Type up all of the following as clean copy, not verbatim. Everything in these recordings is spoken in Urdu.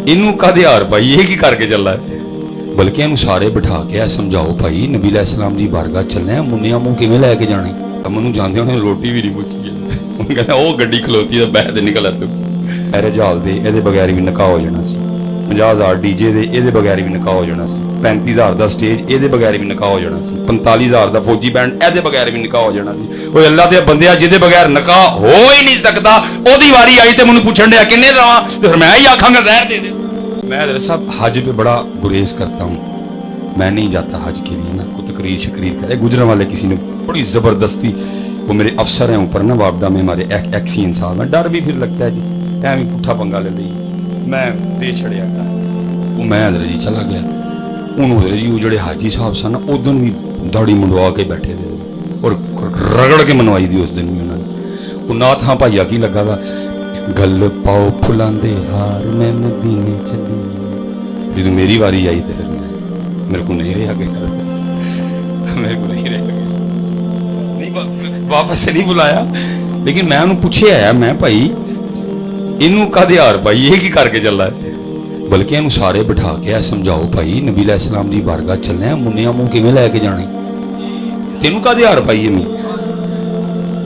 ਇਹਨੂੰ ਕਾਹਦੇ ਹਾਰ ਪਾਈ, ਇਹ ਕੀ ਕਰਕੇ ਚੱਲਾ ਹੈ। ਬਲਕਿ ਇਹਨੂੰ ਸਾਰੇ ਬਿਠਾ ਕੇ ਐ ਸਮਝਾਓ ਭਾਈ ਨਬੀ ਅਲੈਹਿਸ ਸਲਾਮ ਦੀ ਬਾਰਗਾਹ ਚੱਲੇ, ਮੁੰਨਿਆਂ ਮੂੰਹ ਕਿਵੇਂ ਲੈ ਕੇ ਜਾਣੇ। ਤਾਂ ਮੈਨੂੰ ਜਾਂਦੇ ਉਹਨੇ ਰੋਟੀ ਵੀ ਨਹੀਂ ਪੁੱਛੀ ਹੈ। ਉਹ ਕਹਿੰਦਾ ਉਹ ਗੱਡੀ ਖਲੋਤੀ ਤਾਂ ਬਹਿ ਤੇ ਨਿਕਲ ਤੂੰ। ਐਰੇ ਜਹਾਲ ਦੇ ਇਹਦੇ ਬਗੈਰ ਵੀ ਨਿਕਾਹ ਹੋ ਜਾਣਾ ਸੀ, 50,000 ਡੀਜੇ ਦੇ ਇਹਦੇ ਬਗੈਰ ਵੀ ਨਿਕਾਹ ਹੋ ਜਾਣਾ ਸੀ, 35,000 ਦਾ ਸਟੇਜ ਇਹਦੇ ਬਗੈਰ ਵੀ ਨਿਕਾਹ ਹੋ ਜਾਣਾ ਸੀ, 45,000 ਦਾ ਫੌਜੀ ਬੈਂਡ ਇਹਦੇ ਬਗੈਰ ਵੀ ਨਿਕਾਹ ਹੋ ਜਾਣਾ ਸੀ। ਓਏ ਅੱਲਾ ਦੇ ਬੰਦਿਆ, ਜਿਹਦੇ ਬਗੈਰ ਨਿਕਾਹ ਹੋ ਹੀ ਨਹੀਂ ਸਕਦਾ ਉਹਦੀ ਵਾਰੀ ਆਈ ਤੇ ਮੈਨੂੰ ਪੁੱਛਣ ਡਿਆ ਕਿੰਨੇ ਦਵਾਂ, ਤੇ ਫਿਰ ਮੈਂ ਹੀ ਆਖਾਂਗਾ ਜ਼ਹਿਰ ਦੇ ਦੇ। میں حضرت صاحب حج پہ بڑا گریز کرتا ہوں، میں نہیں جاتا حج کے لیے نا، کوئی تقریر شکریر کرے گجرا والے کسی نے بڑی زبردستی، وہ میرے افسر ہیں اوپر نا وابڈا میں ہمارے ایکسین صاحب ہیں، ڈر بھی پھر لگتا ہے جی بھی پٹھا پنگا لے لی، میں دے چھڑیا وہ میں حضرت جی چلا گیا، انہوں حضرت جی وہ جڑے حاجی صاحب سن نا ادن بھی داڑھی منڈوا کے بیٹھے تھے اور رگڑ کے منوائی دی اس دن بھی انہوں نے، وہ نات ہاں بھائیا کی لگا تھا گل پاؤ پھلاندے ہار میں مدینے چلی، جدو میری واری آئی تو پھر میرے کو نہیں رہا گیا، میرے کو نہیں رہا گیا، واپس سے نہیں بلایا، لیکن میں انہوں پوچھے آیا میں بھائی انہوں کا دے ہار پائی، یہ کی کر کے چل رہا ہے۔ بلکہ انہوں سارے بٹھا کے ہے سمجھاؤ بھائی نبی علیہ السلام دی بارگاہ چلنے ہیں، منیا منہ کیویں لے کے جانے، تینوں کا دے ہار پائی ہے، میں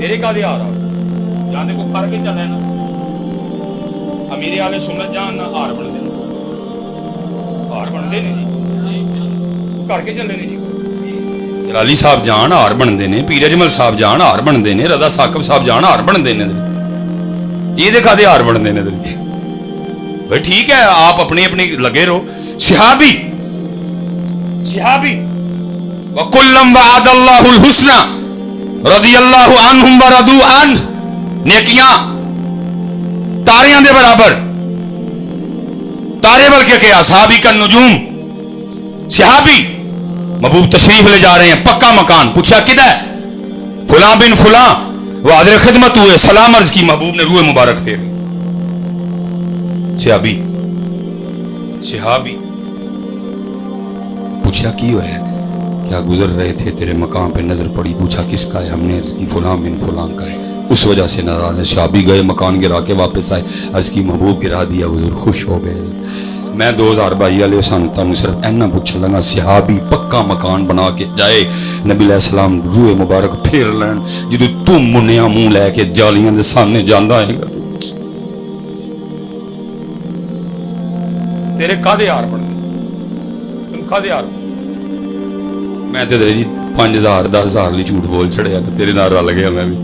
تیرے کا دے ہار جانے کو کر کے چلے نا، امیر آلے سنت جان نہ ہار بن دے، ہار بن دے نہیں کر کے چلے نہیں جی، جلالی صاحب جان ہار بن دے نے، پیر اجمل صاحب جان ہار بن دے نے، رضا ثاقب صاحب جان ہار بن دے نے، یہ دیکھا دے ہار بن دے نے بھائی ٹھیک ہے آپ اپنی اپنی لگے رہو۔ صحابی وَكُلًّا وَعَدَ اللَّهُ الْحُسْنَى رضی اللہ عنہم وَرَضُوا عَنْهُ، نیکیاں تاریاں دے برابر، تارے بلکہ کیا صحابی کا نجوم، صحابی محبوب تشریف لے جا رہے ہیں، پکا مکان، پوچھا کدھر ہے، فلاں بن فلاں، وہ حاضر خدمت ہوئے، سلام عرض کی، محبوب نے روح مبارک پھیر، صحابی پوچھا کی ہوا ہے، کیا گزر رہے تھے تیرے مقام پہ نظر پڑی، پوچھا کس کا ہے، ہم نے عرض کی فلاں بن فلاں کا ہے، اس وجہ سے ناراض ہے۔ صحابی گئے مکان گرا کے واپس آئے، عرض کی محبوب گرا دیا، حضور خوش ہو گئے۔ میں 2022 والے سانتا ہوں صرف اینا پوچھا لگا، صحابی پکا مکان بنا کے جائے، نبی علیہ السلام روح مبارک پھیر لین، جدو تم منیا منہ لے کے جالیاں دے سامنے جاندہ ہے گا تیرے کادے یار بن گئے، تم کادے یار میں تے جی 5,000 10,000 لی جھوٹ بول چھڑے کہ تیرے نال رل گیا میں بھی،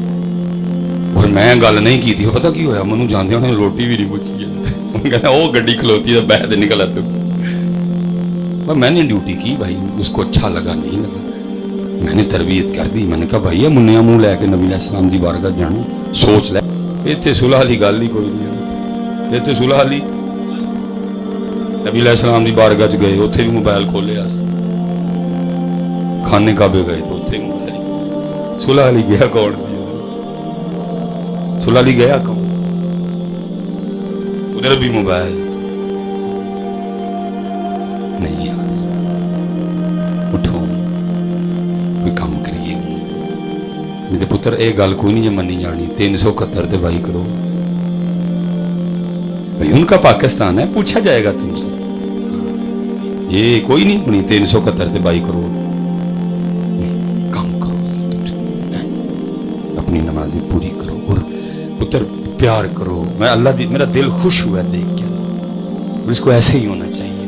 اور میں گل نہیں کی تھی، پتہ کی ہویا منوں جاندے انہوں نے روٹی بھی نہیں پوچھی ہے، انہوں کہتا وہ گڈی کھلوتی ہے بہت نکل تو میں نے ڈیوٹی کی بھائی، اس کو اچھا لگا نہیں لگا، میں نے تربیت کر دی، میں نے کہا بھائی منیا منہ لے کے نبی علیہ السلام دی بارگاہ جانا سوچ لے، اتنے صلح والی گل ہی کوئی نہیں، اتنے صلح والی نبی علیہ السلام دی بارگاہ گئے، اتنے بھی موبائل کھولے کھانے کعبے گئے تو اتنے موبائل، صلح والی گیا کون تھی، صلح والی گیا کون، ادھر بھی موبائل نہیں، یار اٹھو کوئی کام کریے، نہیں تو پتر ایک گل کوئی نہیں جو منی جانی، 371 تے بھائی کرو بھائی، ان کا پاکستان ہے، پوچھا جائے گا تم سے، یہ کوئی نہیں ہونی 371 تے بائی کرو، کام کرو، اپنی نمازیں پوری کرو، اور پتر پیار کرو، میں اللہ میرا دل خوش ہوا دیکھ کے، اور اس کو ایسے ہی ہونا چاہیے،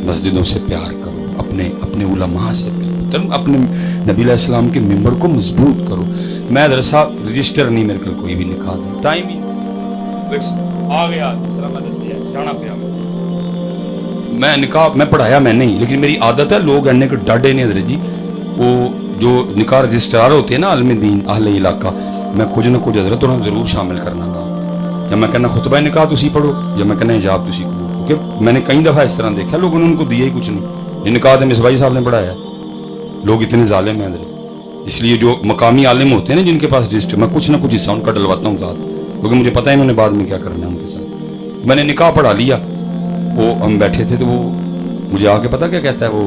مسجدوں سے پیار کرو، اپنے علماء سے پیار، اپنے نبی علیہ السلام کے ممبر کو مضبوط کرو۔ میں حضرت صاحب رجسٹر نہیں میرے کو کوئی بھی نکال دیں، ٹائم ہی آ گیا جانا پیا، میں نکاح میں پڑھایا میں نہیں، لیکن میری عادت ہے، لوگ اینے کو ڈاڈے نہیں حضرت جی، وہ جو نکاح رجسٹرار ہوتے ہیں نا عالم دین اہل علاقہ، میں کچھ نہ کچھ حضرت انہوں ضرور شامل کرنا گا، یا میں کہنا خطبہ نکاح تسی پڑھو، یا میں کہنا حجاب تسی کرو، کیونکہ میں نے کئی دفعہ اس طرح دیکھا لوگوں نے ان کو دیا ہی کچھ نہیں، یہ نکاح تو مصباحی صاحب نے پڑھایا، لوگ اتنے ظالم ہیں حضرت، اس لیے جو مقامی عالم ہوتے ہیں نا جن کے پاس رجسٹر، میں کچھ نہ کچھ حصہ ان کا ڈلواتا ہوں ساتھ، کیونکہ مجھے پتہ ہے انہوں نے بعد میں کیا کرنا ہے ان کے ساتھ۔ میں نے نکاح پڑھا لیا، وہ ہم بیٹھے تھے تو وہ مجھے آ کے پتہ کیا کہتا ہے، وہ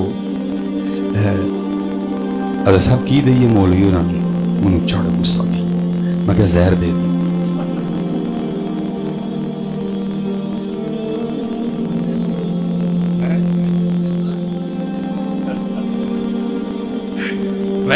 حضرت صاحب کی دئیے مولوی اور منو چڑھ غصہ گئی، میں کہا زہر دے دی،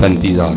35,000।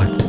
8,000